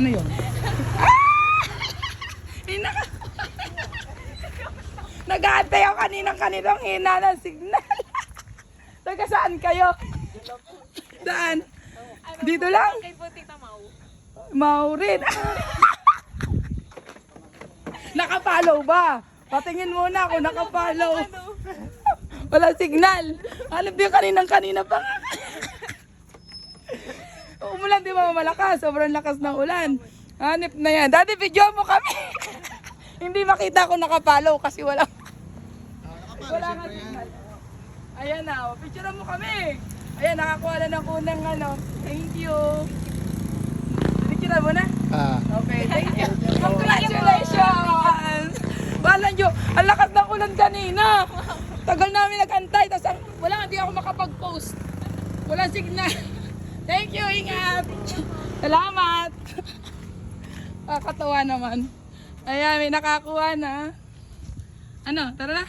Ano yun? Nag-aantay ako kaninang hina ng signal. Taga saan kayo? Saan? Dito lang? Kay Tita Mau. Mau rin. Nakapollow ba? Patingin muna ako nakapollow. Wala signal. Alam din kanina pa. Umulan di ba malakas? Sobrang lakas ng ulan. Hanip na yan. Dati video mo kami. Hindi makita ko nakapollow kasi wala nga signal. Ayan na, picture mo kami. Ayan, nakakuha na ng unang ano. Thank you. Picture mo na? Okay, thank you. Congratulations! Wala nyo, ang lakas ng ulan kanina. Tagal namin nag-antay, tapos hindi ako makapag-post. Wala signal. Thank you, ingat. Salamat. Kakatawa naman. Ayan, may nakakuha na. Ano, tara na.